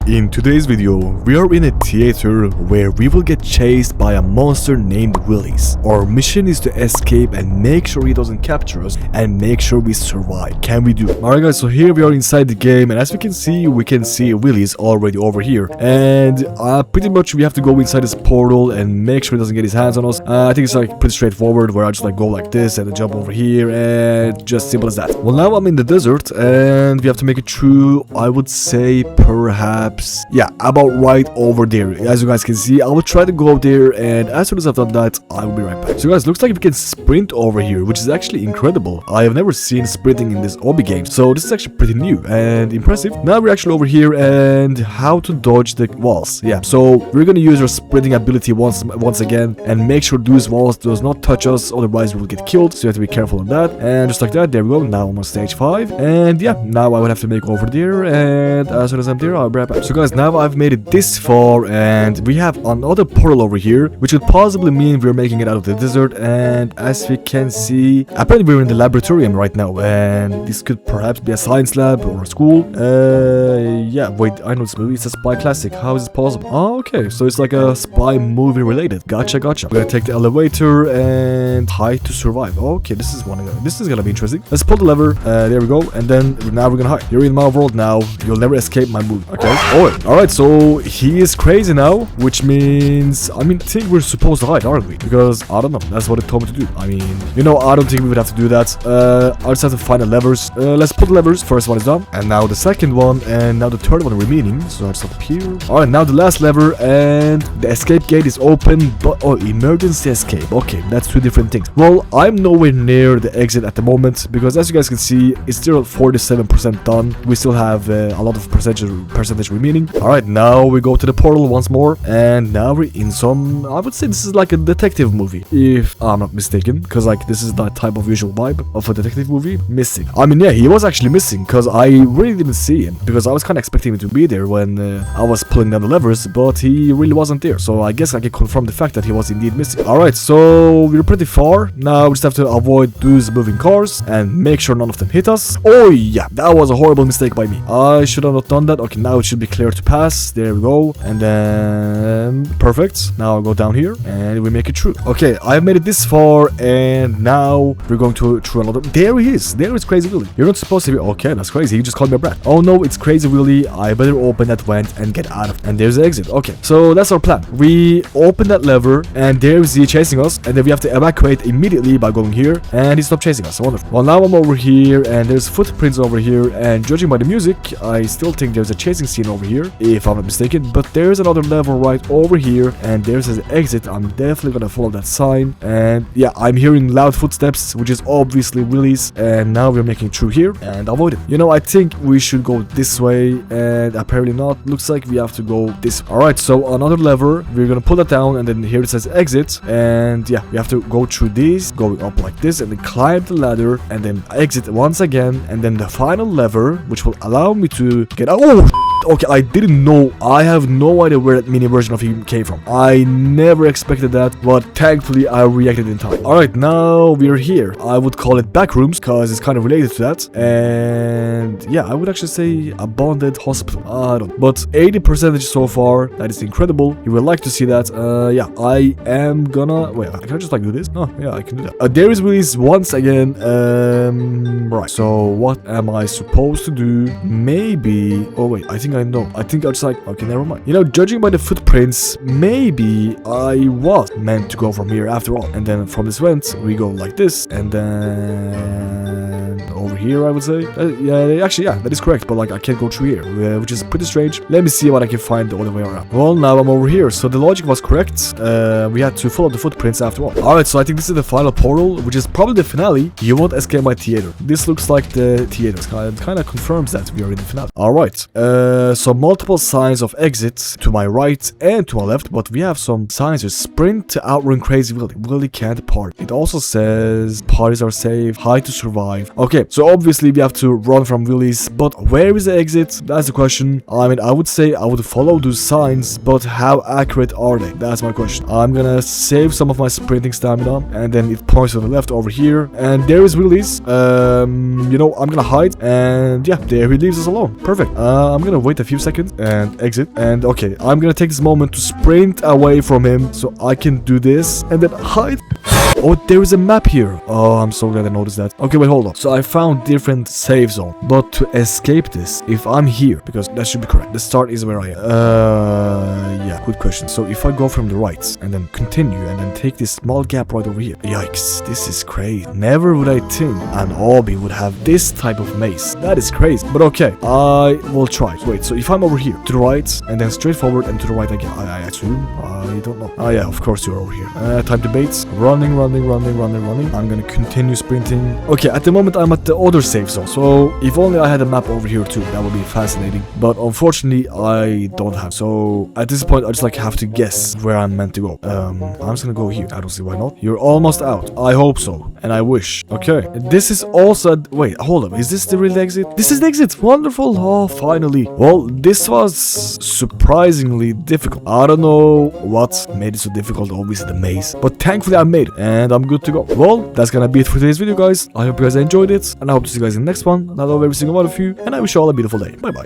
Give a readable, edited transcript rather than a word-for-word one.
In today's video, we are in a theater where we will get chased by a monster named Willy'S. Our mission is to escape and make sure he doesn't capture us and make sure we survive. Can we do it? Alright guys, so here we are inside the game, and as we can see Willy'S already over here. And pretty much we have to go inside this portal and make sure he doesn't get his hands on us. I think it's like pretty straightforward, where I just like go like this and then jump over here, and just simple as that. Well, now I'm in the desert and we have to make it through, I would say perhaps, yeah, about right over there. As you guys can see, I will try to go up there, and as soon as I've done that, I will be right back. So guys, looks like we can sprint over here, which is actually incredible. I have never seen sprinting in this Obby game, so this is actually pretty new and impressive. Now we're actually over here, and how to dodge the walls. Yeah, so we're gonna use our sprinting ability once again and make sure those walls does not touch us, otherwise we will get killed, so you have to be careful on that. And just like that, there we go. Now I'm on stage 5, and yeah, now I would have to make over there, and as soon as I'm there, I'll be right back. So guys, now I've made it this far, and we have another portal over here, which would possibly mean we're making it out of the desert. And as we can see, apparently we're in the laboratorium right now, and this could perhaps be a science lab or a school. Yeah, wait, I know this movie. It's a spy classic. How is it possible? Oh, okay, so it's like a spy movie related. Gotcha. We're gonna take the elevator and hide to survive. Okay, this is gonna be interesting. Let's pull the lever. There we go, and then now we're gonna hide. You're in my world now. You'll never escape my move. Okay. Alright, so he is crazy now, which means, I think we're supposed to hide, aren't we? Because, I don't know, that's what it told me to do. I don't think we would have to do that. I just have to find the levers. Let's put the levers. First one is done, and now the second one, and now the third one remaining. So I just up here. Alright, now the last lever, and the escape gate is open, but, emergency escape. Okay, that's two different things. Well, I'm nowhere near the exit at the moment, because as you guys can see, it's still 47% done. We still have a lot of percentage remaining. Alright, now we go to the portal once more, and now we're in some, I would say this is like a detective movie, if I'm not mistaken, because like this is that type of visual vibe of a detective movie. Missing. Yeah, he was actually missing, because I really didn't see him, because I was kind of expecting him to be there when I was pulling down the levers, but he really wasn't there. So I guess I can confirm the fact that he was indeed missing. Alright, so we're pretty far. Now we just have to avoid those moving cars and make sure none of them hit us. Oh yeah, that was a horrible mistake by me. I should have not done that. Okay, now it should be clear to pass. There we go, and then perfect. Now I'll go down here and we make it through. Okay, I've made it this far, and now we're going to through another. There he is. There is Crazy Willy. You're not supposed to be. Okay, that's crazy. He just called me a brat. Oh no, it's Crazy Willy. I better open that vent and get out of it. And there's the exit. Okay, so that's our plan. We open that lever, and there's he chasing us, and then we have to evacuate immediately by going here, and he stopped chasing us. Wonderful. Well, now I'm over here, and there's footprints over here, and judging by the music, I still think there's a chasing scene over here, if I'm not mistaken. But there's another level right over here, and there's an exit. I'm definitely gonna follow that sign. And yeah, I'm hearing loud footsteps, which is obviously Willy'S, and now we're making it through here and avoid it. I think we should go this way, and apparently not. Looks like we have to go this. Alright, so another lever. We're gonna pull that down, and then here it says exit, and yeah, we have to go through this, going up like this, and then climb the ladder, and then exit once again, and then the final lever, which will allow me to get out. Oh, okay, I didn't know. I have no idea where that mini version of him came from. I never expected that, but thankfully I reacted in time. Alright, now we're here. I would call it back rooms, because it's kind of related to that. And yeah, I would actually say abandoned hospital. I don't know. But 80% so far. That is incredible. You will like to see that. Yeah, I am gonna... Wait, can I just like do this? Oh, yeah, I can do that. There is Willy'S once again. Right. So what am I supposed to do? Maybe... Oh, wait, I think I know. I think I'll just like... Okay, never mind. Judging by the footprints, maybe I was meant to go from here after all. And then from this vent, we go like this, and then over here, I would say. Yeah, actually, yeah, that is correct. But like, I can't go through here, which is pretty strange. Let me see what I can find the other way around. Well, now I'm over here, so the logic was correct. We had to follow the footprints after all. Alright, so I think this is the final portal, which is probably the finale. You won't escape my theater. This looks like the theater. It kind of confirms that we are in the finale. Alright, so multiple signs of exits to my right and to my left, but we have some signs to sprint to outrun Crazy Willy. Willy can't party. It also says parties are safe, hide to survive. Okay, so obviously we have to run from Willy's, but where is the exit? That's the question. I mean, I would say I would follow those signs, but how accurate are they? That's my question. I'm gonna save some of my sprinting stamina, and then it points to the left over here, and there is Willy's. You know, I'm gonna hide, and yeah, there he leaves us alone. Perfect. I'm gonna wait a few seconds and exit, and okay, I'm gonna take this moment to sprint away from him so I can do this and then hide. Oh, there is a map here. Oh, I'm so glad I noticed that. Okay, wait, hold on. So I found different save zone, but to escape this, if I'm here, because that should be correct, the start is where I am. Yeah, good question. So if I go from the right and then continue and then take this small gap right over here, yikes, this is crazy. Never would I think an Obby would have this type of maze. That is crazy, but okay, I will try. Wait, so if I'm over here to the right and then straight forward and to the right again, I assume, I don't know. Oh yeah, of course you're over here. Time to bait. Running. I'm gonna continue sprinting. Okay, at the moment I'm at the other safe zone, so if only I had a map over here too, that would be fascinating. But unfortunately, I don't have. So at this point, I just like have to guess where I'm meant to go. I'm just gonna go here. I don't see why not. You're almost out. I hope so, and I wish. Okay, this is also. Wait, hold up. Is this the real exit? This is the exit. Wonderful. Oh, finally. Well, this was surprisingly difficult. I don't know what made it so difficult. Obviously, the maze, but thankfully I made it. And I'm good to go. Well, that's gonna be it for today's video, guys. I hope you guys enjoyed it, and I hope to see you guys in the next one. And I love every single one of you, and I wish you all a beautiful day. Bye bye.